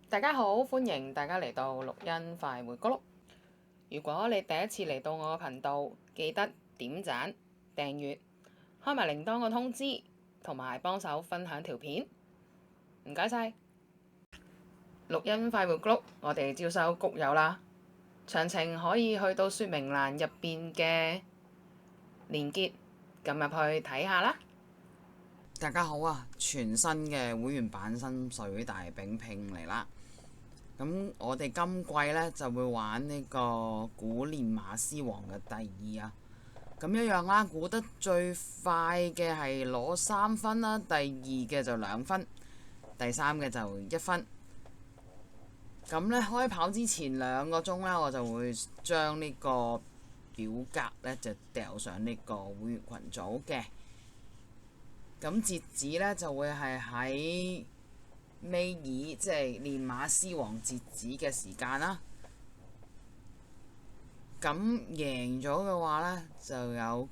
大家好，歡迎大家嚟到錄音快活咕碌。如果你第一次嚟到我嘅頻道，記得點讚、訂閱、開埋鈴鐺個通知，同埋幫手分享條片，唔該晒。錄音快活咕碌，我哋招收谷友啦，詳情可以去到說明欄入邊嘅連結，撳入去睇下啦。大家好啊，全新嘅會員版心水大餅拼嚟啦。咁我哋今季呢就會玩呢個估練馬師王嘅第二啊。咁一樣啦，估得最快嘅係攞3分啦，第二嘅就2分，第三嘅就1分。咁呢，開跑之前2個鐘呢，我就會將呢個表格呢就掉上呢個會員群組嘅。咁截止呢就會係喺尾二，即係練馬師王截止嘅時間啦。咁贏咗嘅話呢，就有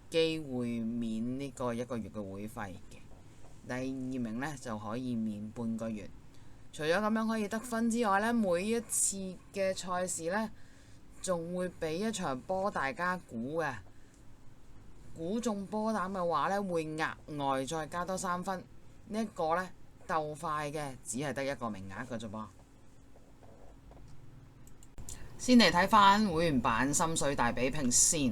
機會免呢個1個月嘅會費嘅。第二名呢，就可以免半個月。除咗咁樣可以得分之外呢，每一次嘅賽事呢，仲會俾一場波大家估嘅。估中波膽嘅話呢，會額外再加多3分。呢一個呢，鬥快嘅只係得1個名額嘅啫噃。先嚟睇翻會員版心水大比拼先。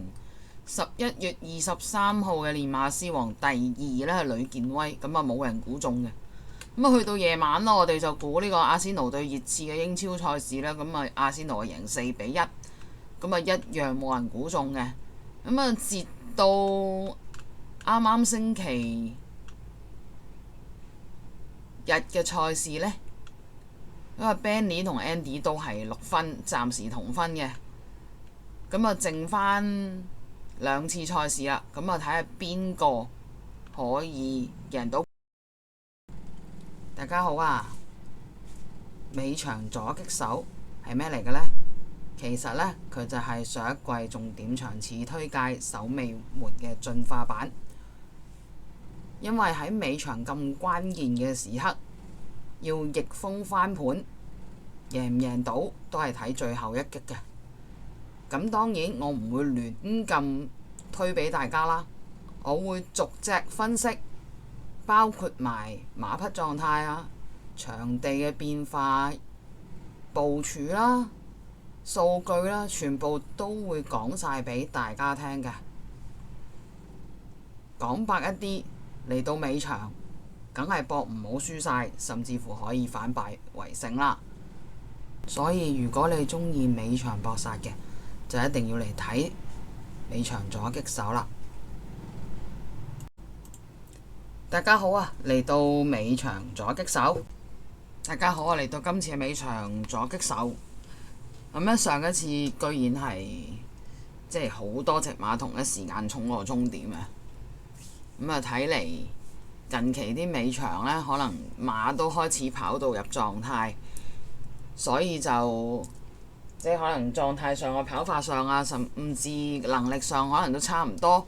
11月23號嘅練馬師王第二呢係呂健威，咁啊冇人估中嘅。咁啊去到夜晚咯，我哋就估呢個阿仙奴對熱刺嘅英超賽事啦。咁啊阿仙奴係贏4-1，咁啊一樣冇人估中嘅。咁啊截到啱啱星期日嘅賽事呢，因為 Benny 同 Andy 都係6分，暫時同分嘅。咁啊剩翻2次賽事啦，咁啊睇下邊個可以贏到。大家好啊！尾場左擊手係咩嚟嘅呢？其實呢，佢就係上一季重點場次推介守尾門嘅進化版。因為喺尾場咁關鍵嘅時刻，要逆風翻盤，贏唔贏到都係睇最後一擊嘅。咁當然我唔會亂咁推俾大家啦，我會逐隻分析，包括埋馬匹狀態啊、場地嘅變化、部署啦、數據啦，全部都會講晒俾大家聽嘅。講白一啲，嚟到尾場，梗係搏唔好輸晒，甚至乎可以反敗為勝啦。所以如果你中意尾場搏殺嘅，就一定要嚟睇尾場左擊手啦。大家好啊，嚟到尾場左擊手。大家好啊，嚟到今次嘅尾場左擊手。咁咧上一次居然係即係好多隻馬同一時間衝過終點啊！咁啊睇嚟近期啲尾場呢，可能馬都開始跑到入狀態，所以就即係可能狀態上啊、跑法上啊，甚至能力上可能都差唔多。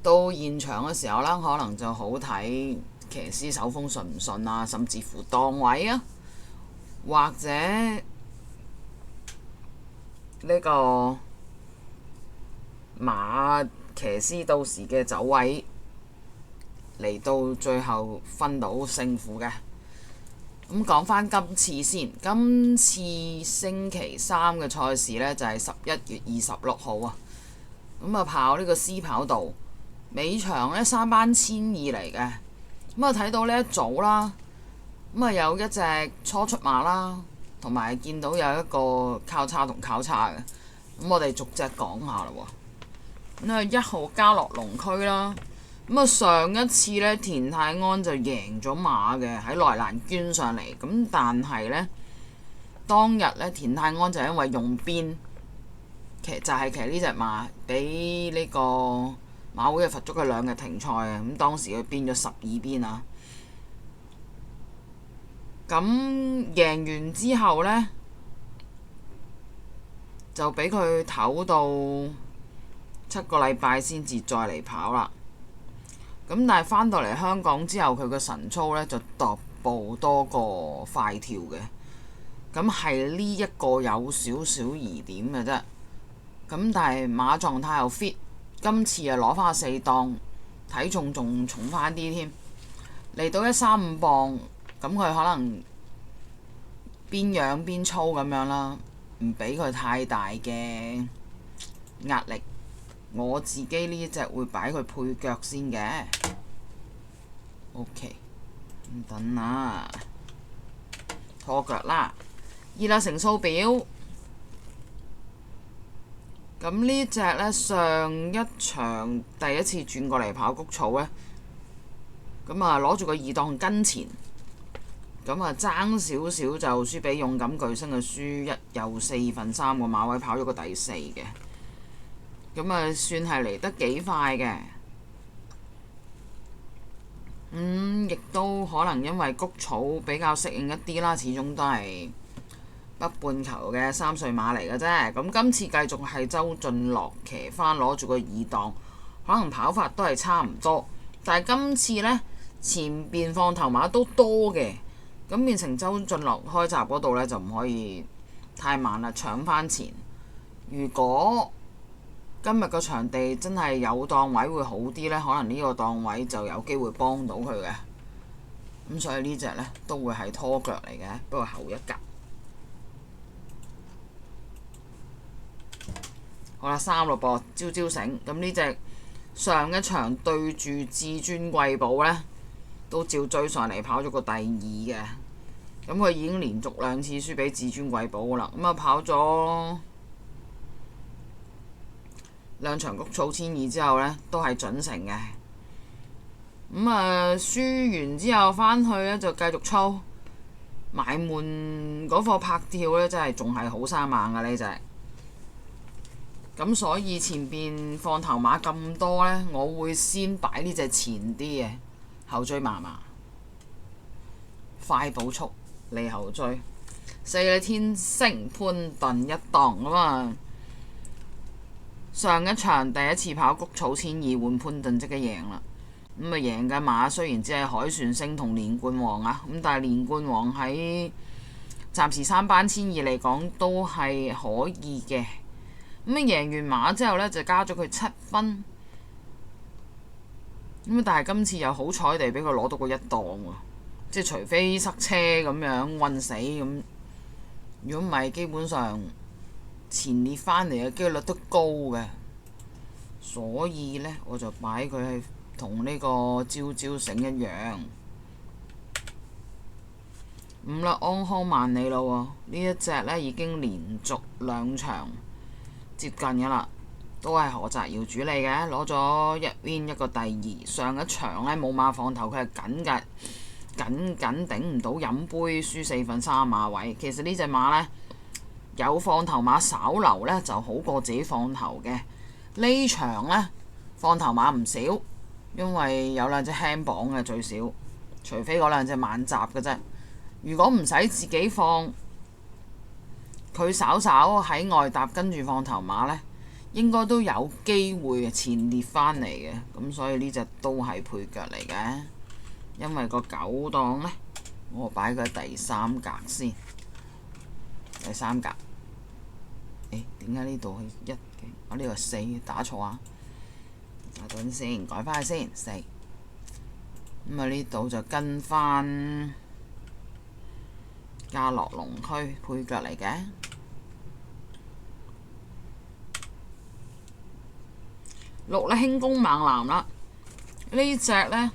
到現場嘅時候啦，可能就好睇騎師手風順唔順啊，甚至乎檔位啊，或者呢個馬騎師到時嘅走位嚟到最後分到勝負嘅。咁講翻今次先，今次星期3嘅賽事呢，就係11月26號啊。咁啊跑呢個獅跑道。尾場呢3班1200嚟嘅，咁啊睇到呢一組啦，咁啊有一隻初出馬啦，同埋見到有一個交叉同交叉嘅，咁我哋逐隻講下啦喎。咁啊1號嘉樂龍區啦，咁啊上一次呢，田泰安就贏咗馬嘅喺內欄捐上嚟，咁但係呢，當日呢，田泰安就因為用鞭就係騎呢隻馬俾呢個馬會罰咗佢2日停賽啊！咁當時佢鞭咗12鞭啊。咁贏完之後呢，就俾佢唞到7個禮拜先至再嚟跑啦。咁但係返到嚟香港之後，佢個神操呢就度步多過快跳嘅。咁係呢一個有少少疑點嘅啫。咁但係馬狀態又 fit，今次又攞翻4檔，體重仲重翻啲添，嚟到135磅，咁佢可能邊養邊操咁樣啦，唔俾佢太大嘅壓力。我自己呢隻會擺佢配腳先嘅。OK， 等啦，拖腳啦。熱辣乘數表，咁呢隻呢，上一場第一次轉過嚟跑谷草呢，咁啊攞住個2檔跟前，咁啊爭少少就輸俾勇敢巨星嘅輸1又4分3個馬位，跑咗個第4嘅，咁啊算係嚟得幾快嘅。亦都可能因為谷草比較適應一啲啦，始終都係北半球嘅3歲馬嚟嘅啫。咁今次繼續係周俊樂騎返攞住個2檔，可能跑法都係差唔多，但係今次呢，前邊放頭馬都多嘅，咁變成周俊樂開閘嗰度呢，就唔可以太慢啦，搶返前。如果今日個場地真係有檔位會好啲呢，可能呢個檔位就有機會幫到佢嘅。咁所以呢隻呢，都會係拖腳嚟嘅，不過後一格。好啦，3咯噃，朝朝醒。咁呢隻上一場對住至尊貴寶呢，都照追上嚟跑咗個第2嘅。咁佢已經連續2次輸俾至尊貴寶啦。咁啊跑咗2場谷草1002之後呢，都係準成嘅。咁啊輸完之後返去呢，就繼續操買滿嗰課拍跳呢，真係仲係好生猛㗎呢隻。咁所以前邊放頭馬咁多呢，我會先擺呢隻前啲嘅，後追麻麻，快補速嚟後追。4嘅天星潘頓1檔咁啊！上一場第一次跑谷草1002換潘頓即刻贏啦。咁啊贏嘅馬雖然只係海船星同連冠王啊，咁但係連冠王喺暫時3班1002嚟講都係可以嘅。咁啊贏完馬之後呢，就加咗佢7分。咁但係今次又好彩地俾佢攞到個1檔喎，即係除非塞車咁樣暈死咁，如果唔係基本上前列返嚟嘅機率都高嘅，所以呢，我就擺佢係同呢個朝朝醒一樣。5啦，安康萬里路喎，呢一隻呢已經連續2場接近嘅啦，都係何澤堯主理嘅，攞咗1 win 1個第2。上一場呢冇馬放頭，佢係緊頂唔到飲杯，輸4分3馬位。其實呢隻馬呢，有放頭馬稍留呢就好過自己放頭嘅。呢場呢，放頭馬唔少，因為有2隻輕磅嘅最少，除非嗰2隻慢閘嘅啫。如果唔使自己放，佢稍喺外搭跟住放頭馬呢，應該都有機會前列返嚟嘅。咁所以呢隻都係配腳嚟嘅，因為個9檔呢，我擺佢第3格先。第3格，點解呢度係1嘅？我呢個4打錯啊！等先，改翻去先4。咁啊呢度就跟翻嘉樂龍區配腳嚟嘅。6呢，輕功猛男啦，呢隻呢，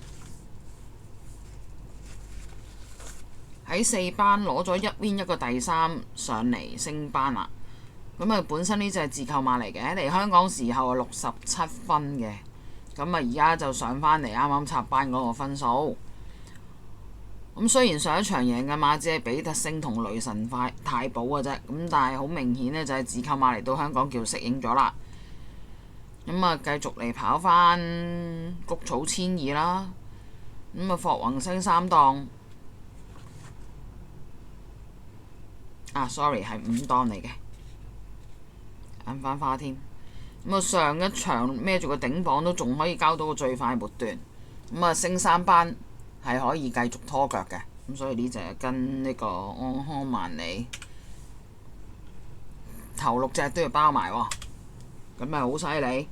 喺4班攞咗1 win 1個第3上嚟升班啦。咁啊本身呢隻係自購馬嚟嘅，嚟香港時候係67分嘅。咁啊而家就上返嚟啱啱插班嗰個分數。咁雖然上一場贏嘅馬只係比特星同雷神太保嘅啫，咁但係好明顯呢，就係自購馬嚟到香港叫適應咗啦。咁啊繼續嚟跑返谷草1002啦。咁啊霍宏星3檔。sorry 係5檔嚟嘅，眼翻花添。咁啊上一場孭住個頂磅都仲可以交到個最快末段。咁啊升3班係可以繼續拖腳嘅。咁所以呢隻跟呢個安康萬里頭6隻都要包埋喎，咁咪好犀利。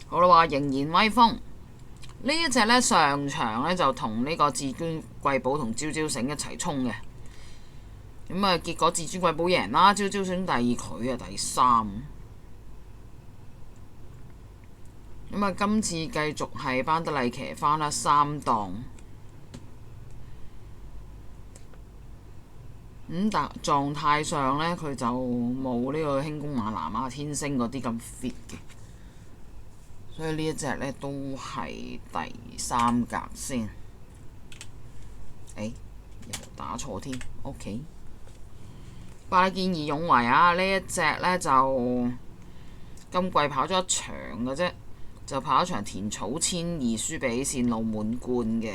好啦，話仍然威風呢一隻呢，上場呢就同呢個至尊貴寶同招招醒一齊衝嘅，咁啊結果至尊貴寶贏啦，招招醒第二，佢啊第3。咁啊今次繼續係班德麗騎翻啦3檔。但狀態上呢，佢就冇呢個輕功馬南啊、天星嗰啲咁 fit 嘅，所以呢一隻呢都係第3格先。又打錯添 ，OK。巴建義勇為啊，呢一隻呢就今季跑咗一場嘅啫，就跑一場田草1200，輸俾線路滿貫嘅。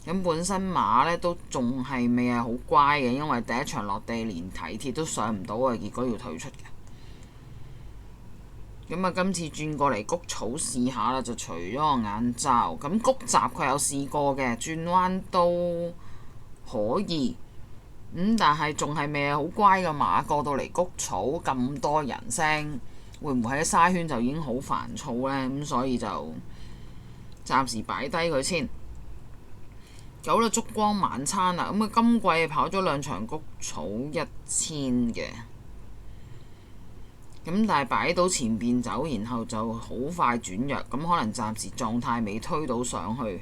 咁本身馬呢都仲係未係好乖嘅，因為第一場落地連提鐵都上唔到啊，結果要退出嘅。咁啊，今次轉過嚟谷草試下啦，就除咗個眼罩。咁谷閘佢有試過嘅，轉彎都可以。但係仲係未係好乖嘅馬，過到嚟谷草咁多人聲，會唔會喺沙圈就已經好煩躁呢？咁所以就暫時擺低佢先。有啦，燭光晚餐啦，咁啊今季跑咗2場谷草1000嘅，咁但係擺到前邊走，然後就好快轉弱，咁可能暫時狀態未推到上去。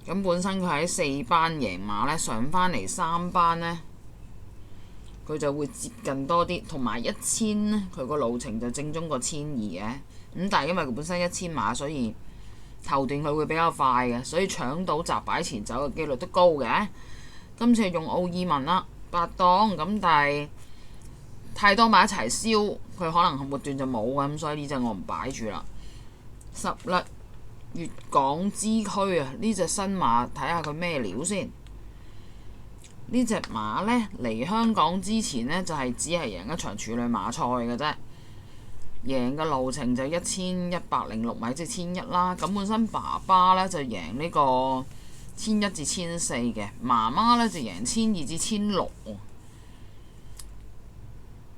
咁本身佢喺4班贏馬呢，上返嚟3班呢，佢就會接近多啲，同埋1000呢，佢個路程就正宗過1200嘅，咁但係因為佢本身1000馬，所以頭段佢會比較快嘅，所以搶到閘擺前走嘅機率都高嘅。今次係用奧爾文啦，8檔咁，但係太多馬一齊燒，佢可能末段就冇嘅，咁所以呢隻我唔擺住啦。10粒粵港之區啊，呢隻新馬睇下佢咩料先。呢隻馬呢，嚟香港之前呢，就係只係贏一場處女馬賽嘅啫。贏嘅路程就1106米，即係1100啦。咁本身爸爸呢就贏呢個1100至1400嘅，媽媽呢就贏1200至1600。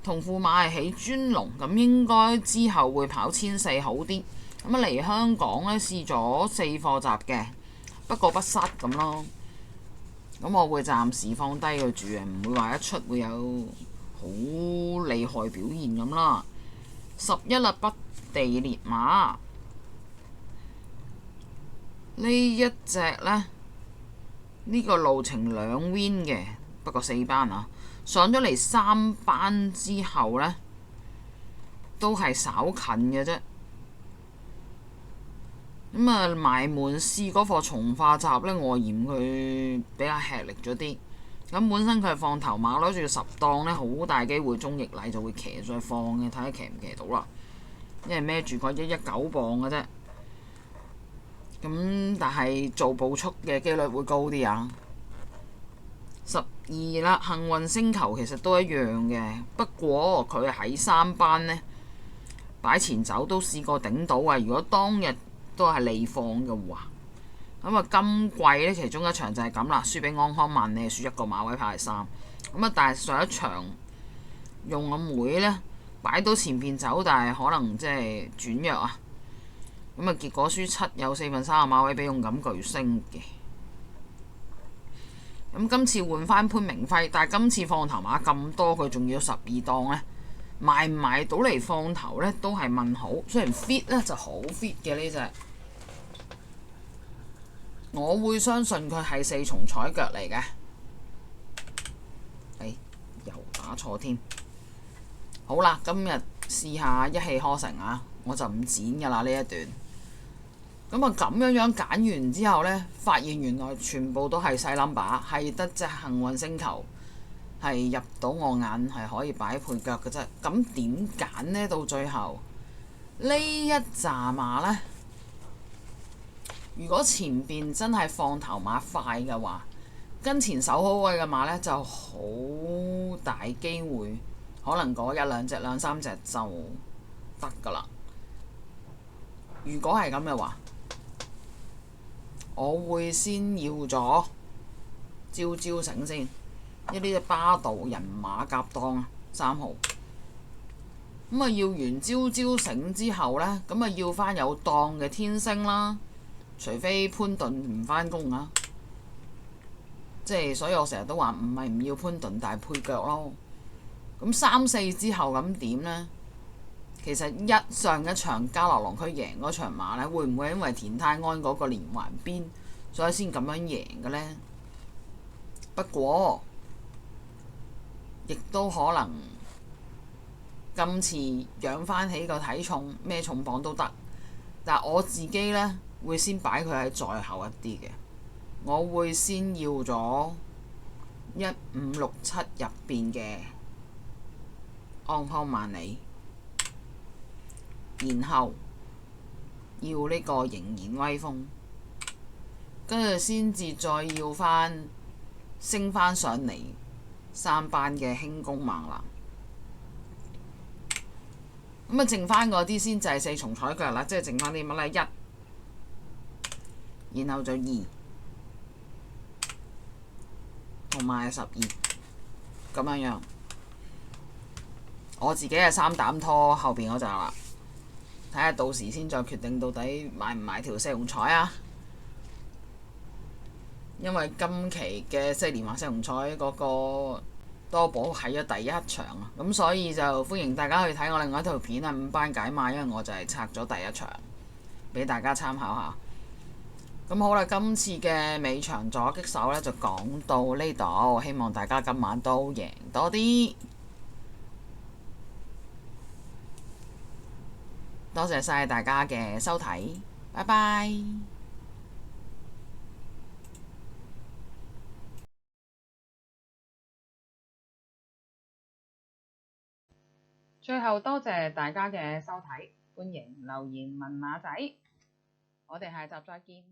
同副馬係起尊龍，咁應該之後會跑1400好啲。咁啊嚟香港呢，試咗4課閘嘅，不過不失咁咯。咁我會暫時放低佢住啊，唔會話一出會有好厲害表現咁啦。11啦，北地烈馬呢一隻呢，呢個路程2 win 嘅，不過4班啊，上咗嚟3班之後呢，都係稍近嘅啫。咁啊，埋門試嗰課從化集呢，我嫌佢比較吃力咗啲。咁本身佢係放頭馬，攞住10檔呢，好大機會中逆禮就會騎再放嘅，睇下騎唔騎到啦。因為孭住個119磅嘅啫。咁但係做步速嘅機率會高啲啊。12啦，幸運星球其實都一樣嘅，不過佢喺3班呢，擺前走都試過頂到啊。如果當日都係利放嘅話，咁啊今季呢，其中一場就係咁啦，輸俾安康萬里，輸1個馬位跑係3。咁啊但係上一場用阿妹呢，擺到前邊走，但係可能即係轉弱啊。咁啊結果輸7，有4分3嘅馬位俾勇敢巨星嘅。咁今次換翻潘明輝，但係今次放頭馬咁多，佢仲要12檔呢，賣唔賣到嚟放頭呢都係問號。雖然 fit 呢就好 fit 嘅呢隻，我會相信佢係4重彩腳嚟嘅。又打錯添。好啦，今日試下一氣呵成啊！我就唔剪㗎啦呢一段。咁啊咁樣揀完之後呢，發現原來全部都係細 number，係得隻幸運星球係入到我眼，係可以擺配腳嘅啫。咁點揀呢？到最後呢一紮馬呢，如果前邊真係放頭馬快嘅話，跟前守好位嘅馬呢，就好大機會，可能嗰1兩隻、2、3隻就得㗎啦。如果係咁嘅話，我會先要咗招招繩先，一啲巴道人馬甲當啊3號。咁啊要完招招繩之後呢，咁啊要翻有當嘅天星啦，除非潘頓唔返工啊。即係所以我成日都話唔係唔要潘頓，但係配腳咯。咁3、4之後咁點呢？其實上一場交流廊區贏嗰場馬呢，會唔會因為田泰安嗰個連環鞭，所以先咁樣贏嘅呢？不過亦都可能今次養翻起個體重，咩重磅都得。但係我自己呢，會先擺佢喺在後一啲嘅。我會先要咗1、5、6、7入邊嘅安康萬里。然後要呢個仍然威風，跟住先至再要翻升翻上嚟3班嘅輕功猛男。咁啊，剩翻嗰啲先就係4重彩腳啦，即係剩翻啲乜呢？1，然後就2，同埋12咁樣樣。我自己係3膽拖後邊嗰隻啦。睇下到時先再決定到底買唔買條4重彩啊！因為今期嘅4連環4重彩嗰個多寶係咗第1場啊，咁所以就歡迎大家去睇我另外一條片啊，5班解碼，因為我就係拆咗第1場俾大家參考下。咁好啦，今次嘅尾場左擊手呢就講到呢度，希望大家今晚都贏多啲。多謝晒大家嘅收睇，拜拜。最後多謝大家嘅收睇，歡迎留言問馬仔，我哋下集再見。